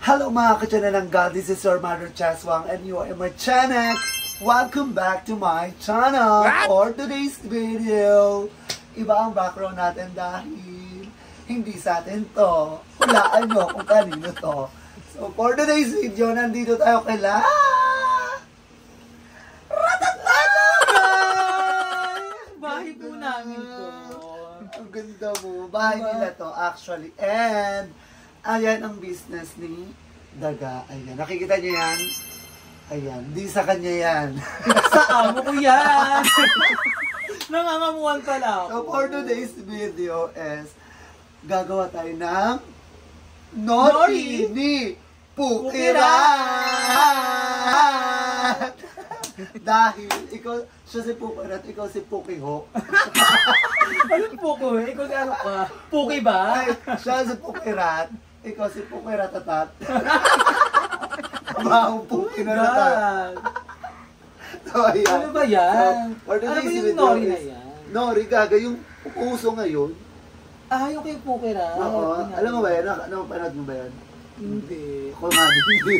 Hello mga ka-channel, this is your Mother Chaswang and you are in my channel. Welcome back to my channel. For today's video, iba ang background natin dahil hindi sa atin to. Hulaan nyo kung kanino to. So for today's video, nandito tayo kila bahay po namin to. Ang ganda mo. Bahay nila to actually. And ayan ang business ni Daga. Ayan. Nakikita niyo yan? Ayan. Di sa kanya yan. Sa amo ko yan. Nangangamuhan pala ako. So for today's video is gagawa tayo ng Nori ni Pukirat. Dahil ikaw, siya si Pukirat, ikaw si Pukiho. Anong Puko? Ikaw si ano ka? Puki ba? Ay, siya si Pukirat, ikaw si Pukiratatat. Bahong Pukiratatat. So, ayan. Ano ba yan? So, for Ano ba today's yung video Nori na is- yan? Nori, gaga, yung uso ngayon. Ah, yung kay Pukira. Oo, alam mo ba yan? Napanood mo ba yan? Hindi. Ako nga, hindi.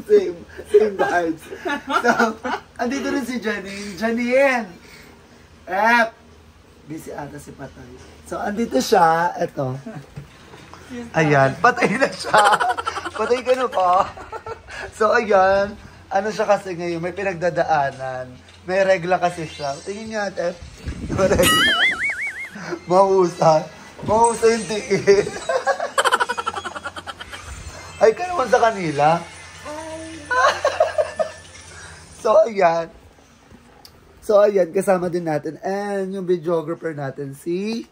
Same vibes. So, andito rin si Janine. Janine! Busy ata si Patay. So, andito siya. Eto. Ayan, patay na siya. Patay ka na pa. So, ayan. Ano siya kasi ngayon? May pinagdadaanan. May regla kasi siya. Tingin niya, ate. Mahusay. Mahusay yung tingin. Ay ka naman sa kanila. So, ayan, kasama din natin. And yung videographer natin, si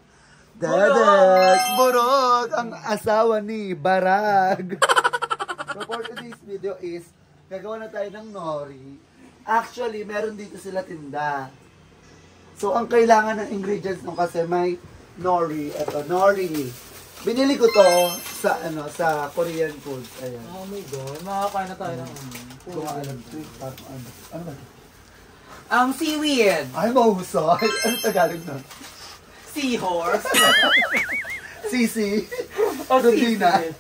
Dedek Burog, ang asawa ni Barag. So, for today's video is, gagawa na tayo ng Nori. Actually, meron dito sila tinda. So, ang kailangan ng ingredients nung kasi may Nori. Ito, Nori. Binili ko to sa sa Korean foods. Ayan. Oh my God. Makakain na tayo ng Kung alam ko, ano ba ito? Seaweed. Ay, mahusay. Ano Tagalog nun? Seahorse. Sisi. O, Rudina. sisi.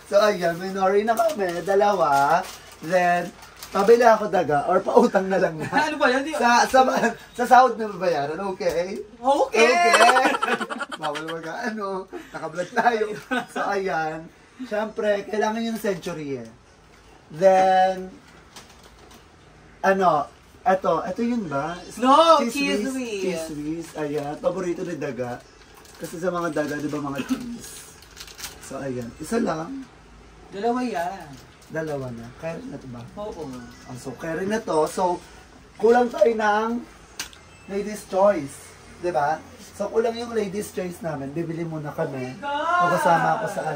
So, ayan, may Nori na kami. Dalawa. Then, pabili ako daga or pautang na lang na. Ano ba yan? Sa sahod na babayaran, okay? Okay. Bawal naka-vlog tayo. So, ayan. Siyempre, kailangan yung century eh. Then, ito yun ba? No, Cheese cheese whiz. Cheese whiz, ayan. Paborito ni Daga. Kasi sa mga daga, di ba mga cheese? So, ayan. Isa lang. Dalawa yan. Dalawa na. Kaya rin na ito ba? Oo. So, kaya rin na to. So, kulang tayo ng ladies' choice. Diba? So, kulang yung ladies' choice namin. Bibili muna kami. Magkasama ako sa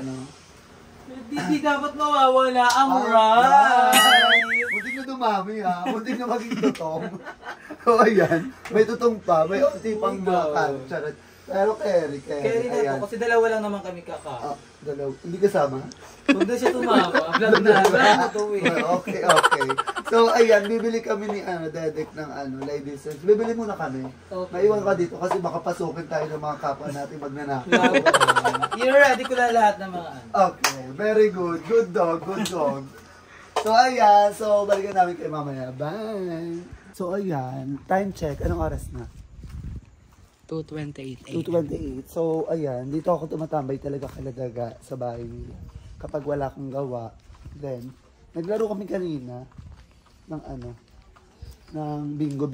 Hindi dapat mawawala ang rice. Muntik na dumami ha. Muntik na maging tutong. So, ayan. May tutong pa. May unti pang mga charot. Pero carry. Carry na to. Kasi dalawa lang naman kami kaka. Dalaw. Hindi kasama? Kung doon siya tumama, vlog na to eh. Okay. So, ayan, bibili kami ni Dedek ng ladies. Bibili muna kami. Okay. Maiwan ka dito kasi baka pasukin tayo ng mga kapwa natin magnanakaw. You're ready ko na lahat ng mga Okay, very good. Good dog. So, ayan. So, balikan namin kayo mamaya. Bye! So, ayan. Time check. Anong oras na? 2:28. 2:28. So, ayan. Dito ako tumatambay talaga kay Daga sa bahay nila. Kapag wala akong gawa. Then, naglaro kami kanina ng bingo.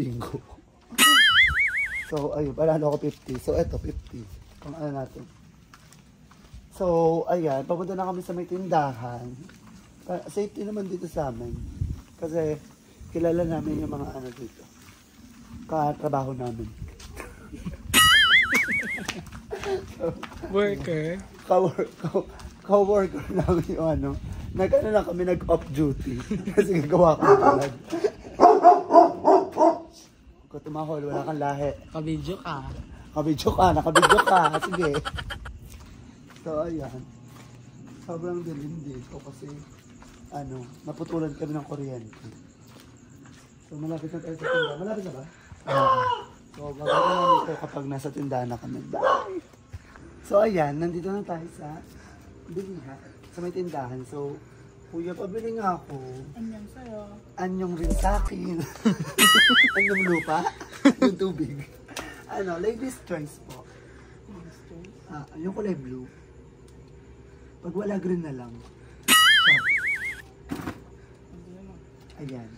So, ayun. Panalo ako 50. So, eto, 50. Kung ano natin. So, ayan. Papunta na kami sa may tindahan. Safety naman dito sa amin. Kasi, kilala namin yung mga dito. Katrabaho namin. Worker. Coworker namin yung lang kami nag-off duty. Kasi gagawa ko ng vlog. Kung tumahol, wala kang lahi. Kabidyo ka. Nakabidyo ka. Sige. So, ayan. Sobrang dilim dito kasi, naputulan kami ng kuryente. So, malapit na tayo sa tindahan. Malapit na ba? So, maganda namin ito kapag nasa tindahan na kami. Bye! So, ayan, nandito na tayo sa bilihan. sa may tindahan. So, kuya, pabili nga ako. Anyang sa'yo. Anyong rin sa akin. Anyong lupa? Yung tubig. Ano, ladies choice po. Yung kulay blue. Pag wala green na lang. Ayan.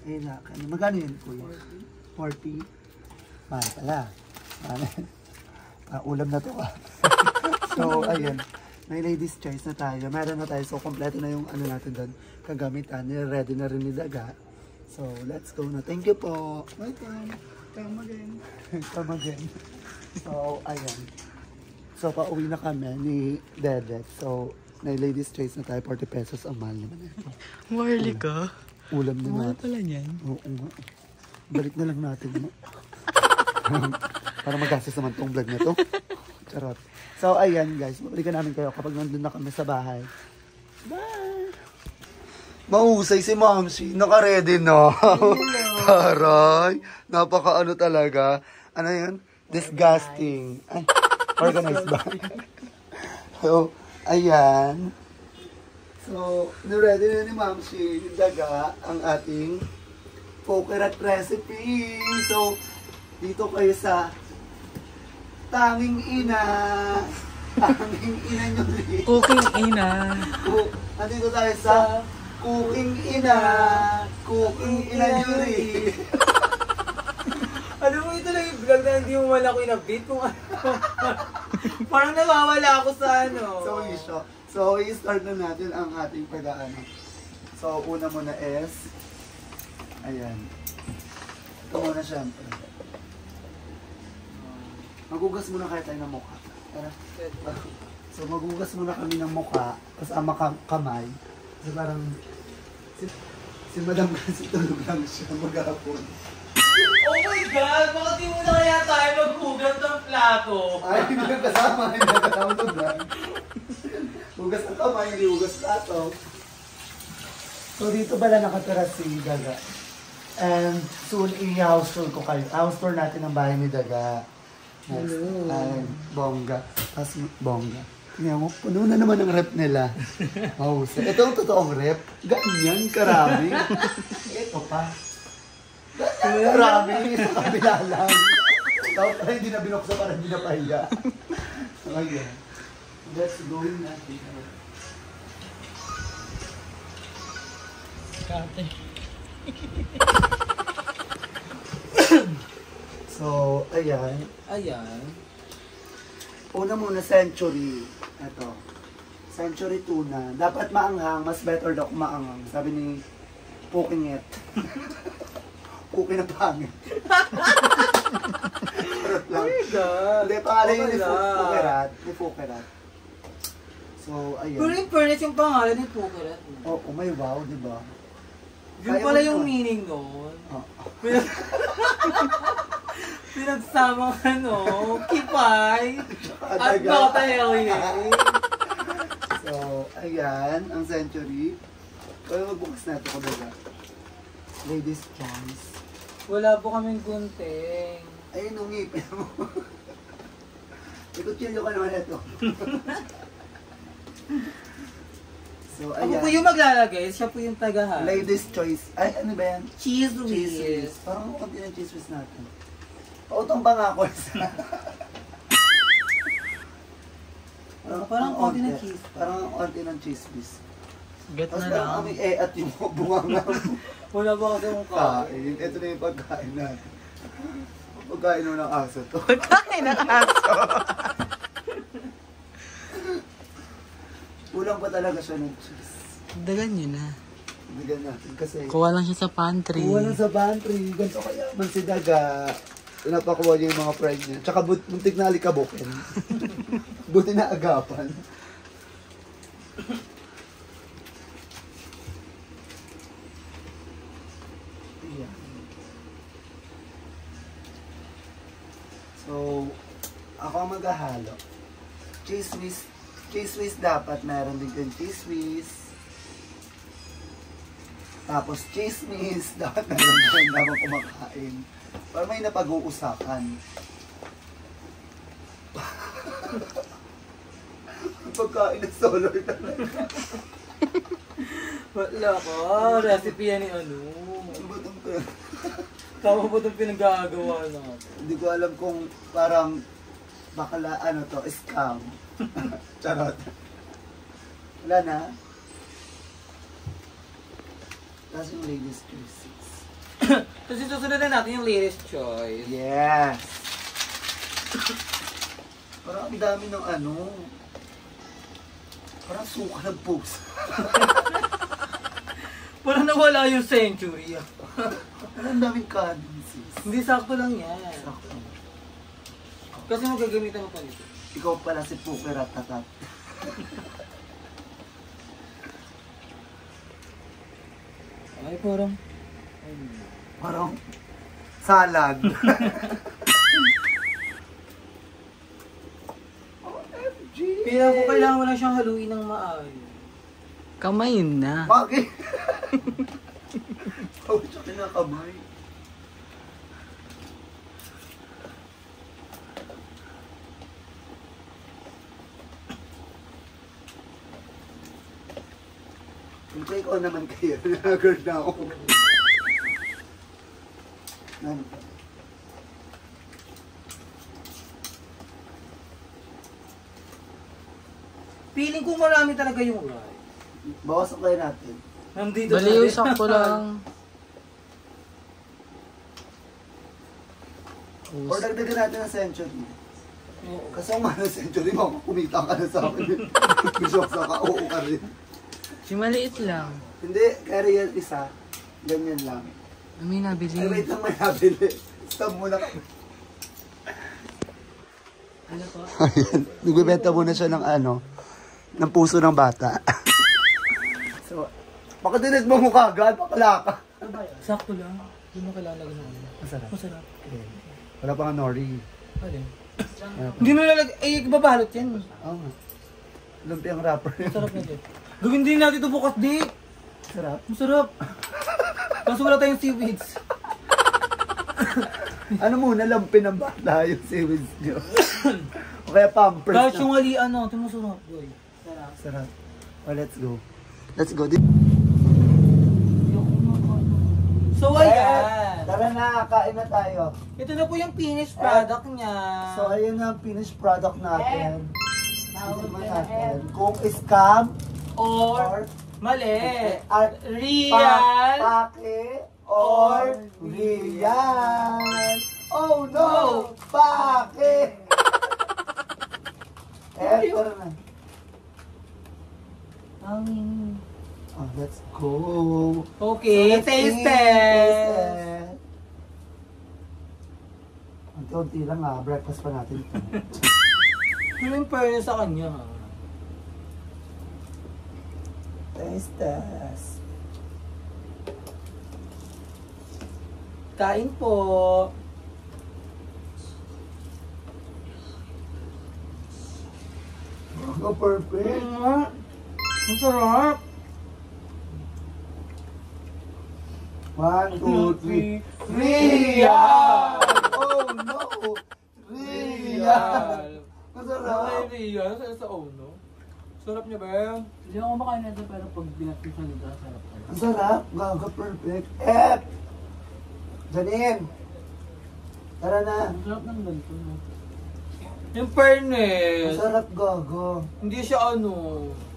Ayan na. Magkano yun, kuya? 40. Mahal pala. Ulam na to ah. So, ayan. May ladies choice na tayo. Meron na tayo. So, kompleto na yung ano natin doon. Kagamitan. Ready na rin ni Daga. So, let's go na. Thank you po. Welcome. Come again. Come again. So, ayan. So, pauwi na kami ni Dedet. So, may ladies choice na tayo. 40 pesos ang mahal naman ito. Marley ka? Ulam na Mahal natin. pala niyan. Oo nga. Balik na lang natin. No? Para magastos naman tong vlog na to. Charot. So, ayan guys. Mabalikan namin kayo kapag nandun na kami sa bahay. Bye! Mahusay si Mamsi. Naka-ready na. Taray. Napaka-ano talaga. Ano yun? Disgusting. Ay, organized ba? So, ayan. So, ready na ni Mamsi. Daga ang ating coconut recipe. So, dito kayo sa Tanging Ina. Tanging Ina nyo rin. Cooking ina. Nandito tayo sa Cooking Ina. Cooking Ina nyo rin. Alam mo, ito lang yung vlog na hindi mo wala ko inabit kung ano. Parang nawawala ako sa ano. So, i-start na natin ang ating pag-ano. So, una muna is, ayan. Ito muna siyempre. Magugas muna kayo tayo ng mukha. Tara. So, magugas muna kami ng mukha, kasama kamay. Kasi parang, si Madam kasi tulog lang siya maghapon. Oh my God! Bakit di mo na kaya tayo maghugas ng plato? Ay, hindi lang kasama. Hindi lang kasama lang. Hugas ng kamay, hindi hugas plato. So, dito pala nakatira si Daga. And soon, i-house tour ko kayo. House tour natin ang bahay ni Daga. Hello. Ay, bongga. Tapos, bongga. Tingnan mo, puno na naman ang rep nila. Mahusay. Ito ang totoong rep. Ganyan, karami. Ito pa. Ganyan, karami. Sa kabila lang. Tapos parang hindi na binuksa, parang hindi na pahiya. Ayan. Let's go natin. Kate. So, ayan. Ayan. Una muna, century. Ito. Century tuna. Dapat maanghang. Mas better daw kung maanghang. Sabi ni Pukingit. Puking na pangit. Charot lang. Oh my God. Hindi, pangalan yun ni Wala. Pukerat. Ni Pukerat. So, ayan. Pero in fairness yung pangalan ni Pukerat. Oo, may wow, di ba? Yun Kaya pala mo yung to. meaning nun. Oh. Pinagsamang ano, kipay, at Daga. nota Ellie. So, ayan, ang century. Kaya magbukas na ito ko daga. Ladies' choice. Wala po kaming gunting. Ayun, ang ngipin mo. Ikutsilyo ka naman ito. So, Ako ayan. po yung maglalagay, siya po yung tagahan. Ladies' choice. Ay, ano ba yan? Cheese Cheese whiz. whiz. Parang konti ng cheese whiz natin. Pautong pa nga ako. Parang konti ng cheese. Parang konti ng cheese whiz. Get Tapos na parang lang. kami at yung bunga nga. Wala ba kasi mong kain? Ito na yung pagkain natin. Pagkain mo ng aso to. Pagkain ng aso. Kulang pa talaga siya ng cheese. Dagan yun na. Bigyan natin kasi. Kuha lang siya sa pantry. Kuha lang sa pantry. Ganito kaya man si Daga. Pinapakuha niya yung mga friend niya. Tsaka muntik na alikabukin. Buti na agapan. Ayan. So, ako ang maghahalo. Cheese whiz dapat meron din kang cheese whiz. Tapos chismis, dapat meron din habang kumakain. Para may napag-uusapan. pagkain ng solar talaga. Wala ko. Recipe yan ni ano. Ano ba itong pera? Tama ba itong pinagagawa na? Hindi ko alam kung parang bakala ano to, scam. Charot. Wala na. Tapos yung ladies choices. Kasi susunod na natin yung latest choice. Yes! Parang ang dami ng ano. Parang suka ng puso. Parang nawala yung century. Parang ang daming kanin, sis. Hindi, sakto lang yan. Sakto. Kasi magagamitan mo pa nito. Ikaw pala si Puker at Tatat. Ay, parang... Parang salad. OMG! Kaya ko kailangan mo lang siyang haluin ng maayos. Kamay na. Bakit? Bakit siya kinakamay? Kung ikaw naman kayo, nagagard na ako. Ano ba? Feeling ko marami talaga yung rice. Bawasan kayo natin. Nandito Baliw, na rin. sakto lang. Or dagdagan natin ng century. Oo. Kasi ang mahal ng century, baka kumita ka na sa akin. Bishop sa ka, oo ka rin. Si maliit lang. Hindi, kaya real isa. Ganyan lang. May nabili. Ay, wait lang, may nabili. Stop muna ka. Ano po? Ayan, nagbibenta muna siya ng ano, ng puso ng bata. So, baka dinig mo mukha agad, bakala ka. Sakto lang. Hindi mo kailangan lagyan ng ano. Masarap. Masarap. Wala pa nga nori. Alin? Wala pa. Hindi mo nalag... Eh, babalot yan. Oo nga. Lumpiang wrapper. Masarap na din. Gawin din natin ito bukas, di. Sarap. Masarap. Kaso wala tayong seaweeds. Ano muna, lampin ng bata yung seaweeds nyo. O kaya pampers Kahit na. yung halian, no? Ito masarap, boy. Sarap. Sarap. Oh, let's go. Let's go. So, ayan. Tara na, kain na tayo. Ito na po yung finished product niya. So, ayun na ang finished product natin. Tingnan natin. Kung scam Or mali. At Real. Pake or real. Oh no! Pake! Tara na. Oh, let's go. Okay, let's taste eat. test. Unti-unti lang breakfast pa natin ito. Ano yung fairness sa kanya? Taste test. Kain po. Oh, perfect. Ang sarap. 1, 2, 3. Real! Oh no! Real! Real! Masarap! Real? Sa no? Sarap niya ba? Hindi ako makain na ito pero pag binatisan nito, sarap ka. Ang sarap! Gaga, perfect! Janine! Tara na! Ang sarap ng ganito. No? Yung fairness. Ang sarap, gaga! Hindi siya ano.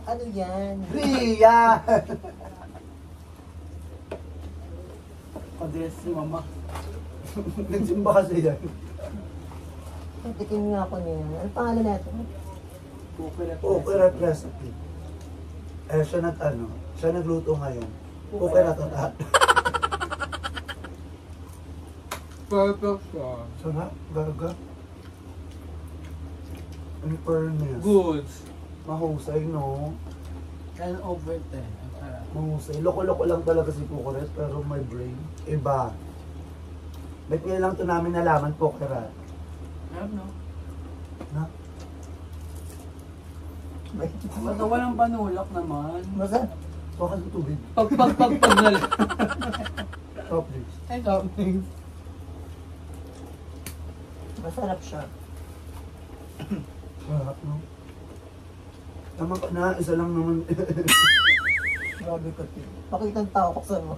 Ano yan? Real! Padres si mama. Nagsimba kasi yan. Tikim nga ako niya. Ano pangalan natin? Coconut recipe. Siya siya nagluto ngayon. Coconut at Perfect siya. sarap, gaga. Ang fairness. Goods. Mahusay, no? 10 over 10. Ang sarap. Mahusay. Loko-loko lang talaga si Coconut, pero may brain. Iba. Ba't ngayon lang ito namin nalaman, Coconut? Sarap, no? Na? Ba't walang panulak naman? Masarap. Baka sa tubig. Pag na lang. Top drinks. Ay, toppings. Masarap siya. Sarap, no? Tama ka na, isa lang naman. Grabe ka, Tin. Pakitang tao ko sa mo.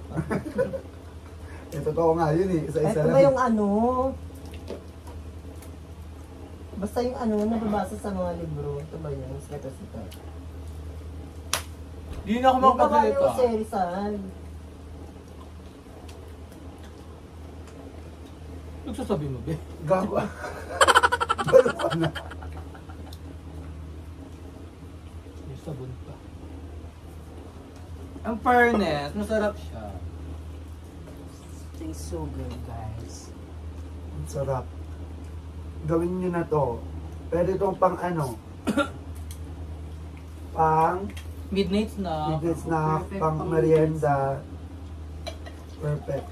Totoo nga yun eh, isa-isa Ito lang. ba yung ano? Basta yung ano, nababasa sa mga libro. Ito ba yun? Sikat-sikat. Di na ako Di ba ba makapagsalita. yung Serisan? Nagsasabi mo, be? Gago. Balo ka na. May sabon pa. Ang fairness, masarap siya. Tastes so good, guys. Ang sarap. Gawin nyo na to. Pwede itong pang ano? Pang Midnight snack. midnight snack, Perfect pang pang merienda. Perfect.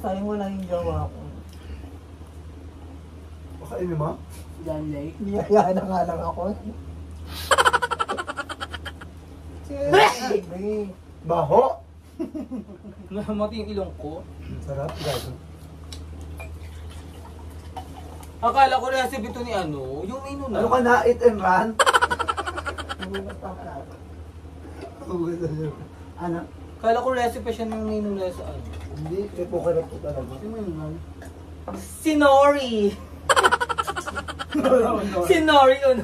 Sayang wala yung jowa ko. Pakainin mo? John Lake. Niyaya na nga lang ako. Sige, Baho! Namati yung ilong ko. Ang sarap, guys. Akala ko recipe ito ni ano, yung menu na. Ano ka na? Eat and run? Ano? Akala ko recipe siya ng menu na sa ano. Hindi, kaya po ka na po talaga. Ano yun, man? Si Nori! Si Nori yun.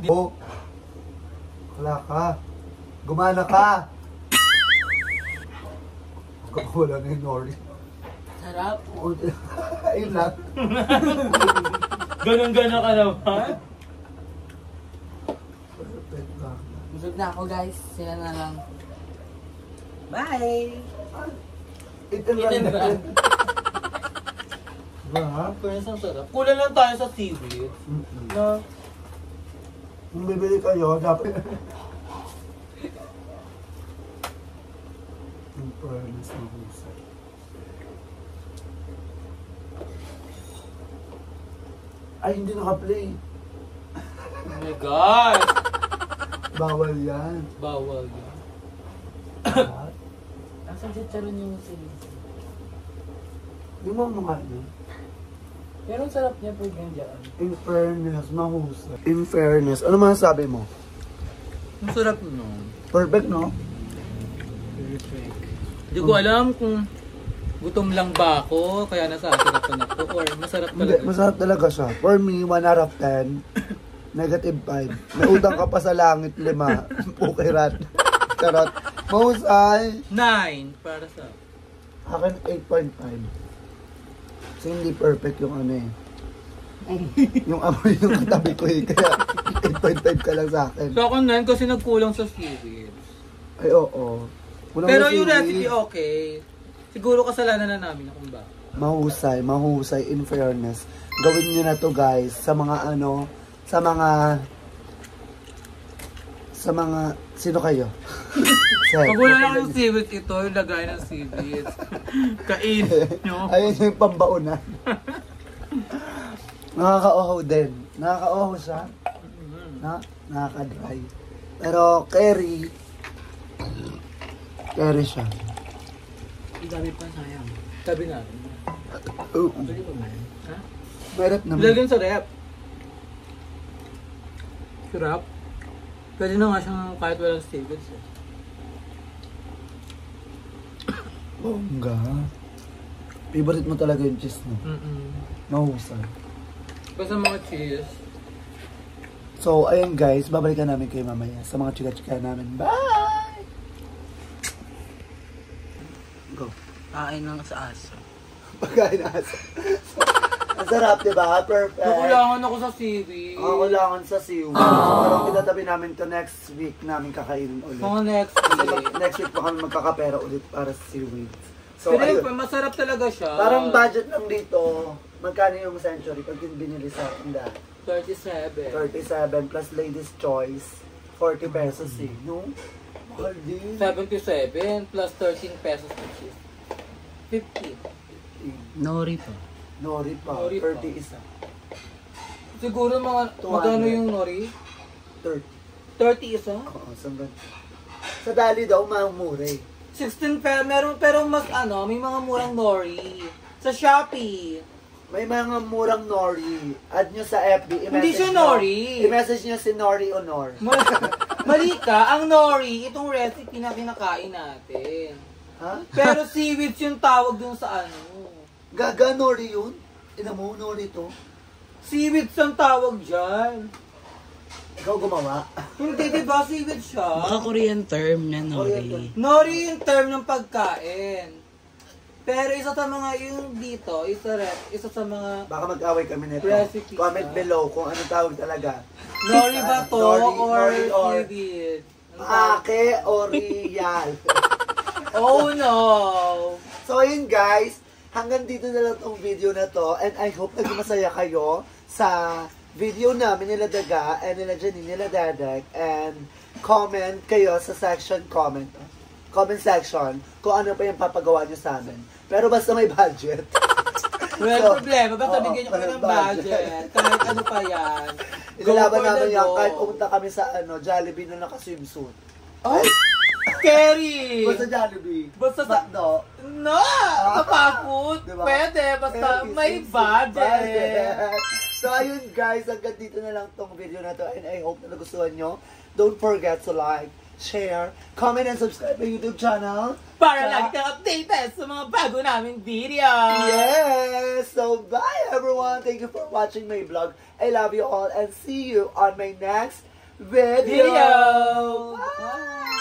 Oh, wala ka. Gumana ka. Wala na yung Nori. Sarap. Ayun lang. Ganon-ganon ka naman. Perfect lang. Busog na ako, guys. Sila na lang. Bye! Eat and run. Eat and run. Diba? Pero ang sarap. Kulang lang tayo sa seaweed. Na, Kung bibili kayo, dapat... Yung fairness na husay. Ay, hindi naka-play. oh my God! Bawal yan. Bawal yan. Asan si Charon yung sili? Di mo mga yun. Pero ang sarap niya pag ganyan. In fairness, mahusay. In fairness, ano masasabi mo? Ang sarap nun. Perfect, no? Perfect. Hindi ko alam kung gutom lang ba ako, kaya nasasarapan ako, or masarap Hindi, talaga. masarap talaga siya. For me, 1 out of 10. Negative 5. May utang ka pa sa langit, 5. Pukirat. Charot. Mahusay. 9 para sa... Akin 8.5. Kasi hindi perfect yung ano eh. Yung amoy yung katabi ko eh. Kaya 8.5 ka lang sa akin. So ako 9 kasi nagkulang sa seaweed. Ay, oo. Unang Pero kasi yung recipe okay. Siguro kasalanan na namin kung ba. mahusay, mahusay, in fairness. Gawin nyo na to guys, sa mga ano, sa mga, sino kayo? Sir. Pag wala lang yung seaweed ito, yung lagay ng seaweed. Kain nyo. Ayun yung pambaunan. Nakaka-ohaw din. Nakaka-ohaw siya. Nakaka-dry. Pero carry siya. Ang dami pa, sayang. Sabi natin. Oo. Pwede pa man. Ha? Meron naman. Ilagyan sa rep. Sarap. Pwede na nga siyang kahit walang seaweed. Bongga. Favorite mo talaga yung cheese, no? Mahusay. Basta mga cheese. So, ayun guys, babalikan namin kayo mamaya sa mga chika-chika namin. Bye! Go. Kain lang sa aso. Pagkain asa. Ang sarap, diba? Perfect. Nakulangan ako sa seaweed. Kailangan sa seaweed. So, parang itatabi namin to next week namin kakainin ulit. Mga next Kasi week. next week pa kami magkakapera ulit para sa seaweed. So, Pero ayun. masarap talaga siya. Parang budget lang dito. Magkano yung century pag binili sa tindahan? 37. 37 plus ladies choice. 40 pesos eh. No? Mahal din. 77 plus 13 pesos ng cheese. 50. Nori pa. Nori pa. Nori pa. 30 isa. Siguro mga, 200. magkano yung nori? 30. 30 isa? Oo, saan ba? Sa Dali daw, mamura eh. 16 meron, pero mas may mga murang nori. Sa Shopee. May mga murang nori. Add nyo sa FB. Hindi siya nori. I-message nyo si Nori Honor. Mali ka, ang nori, itong recipe na kinakain natin. Ha? Pero seaweeds yung tawag dun sa Gaga nori yun? Ina mo, nori to. Seaweeds ang tawag dyan. Ikaw gumawa. Hindi, diba seaweed siya? Baka Korean term na Korean nori. Nori yung term ng pagkain. Pero isa sa mga yung dito, isa sa mga Baka mag-away kami nito. Recipe Comment ka. below kung ano tawag talaga. nori ba to Nori or seaweed? Ake o real. Oh no! So ayun guys, hanggang dito na lang tong video na to. And I hope naging masaya kayo sa video namin nila Daga and nila Janine, nila Dadag. And comment kayo sa comment section kung ano pa yung papagawa nyo sa amin. Pero basta may budget. Walang problema, basta oo, bigyan nyo kami ng walang budget. budget. Kahit ano pa yan. Ilalaban Go for namin the yan go. kahit pumunta kami sa Jollibee na naka-swimsuit. Oh! Scary! Basta Jollibee. Basta sa... McDo. No! Kapapot! Diba? Pwede, basta Pero may swimsuit, budget. So ayun guys, hanggang dito na lang tong video na to and I hope na nagustuhan nyo. Don't forget to like, share, comment, and subscribe my YouTube channel. Para lagi kang updated sa mga bago naming video. Yes! So bye everyone! Thank you for watching my vlog. I love you all and see you on my next video! Video! Bye!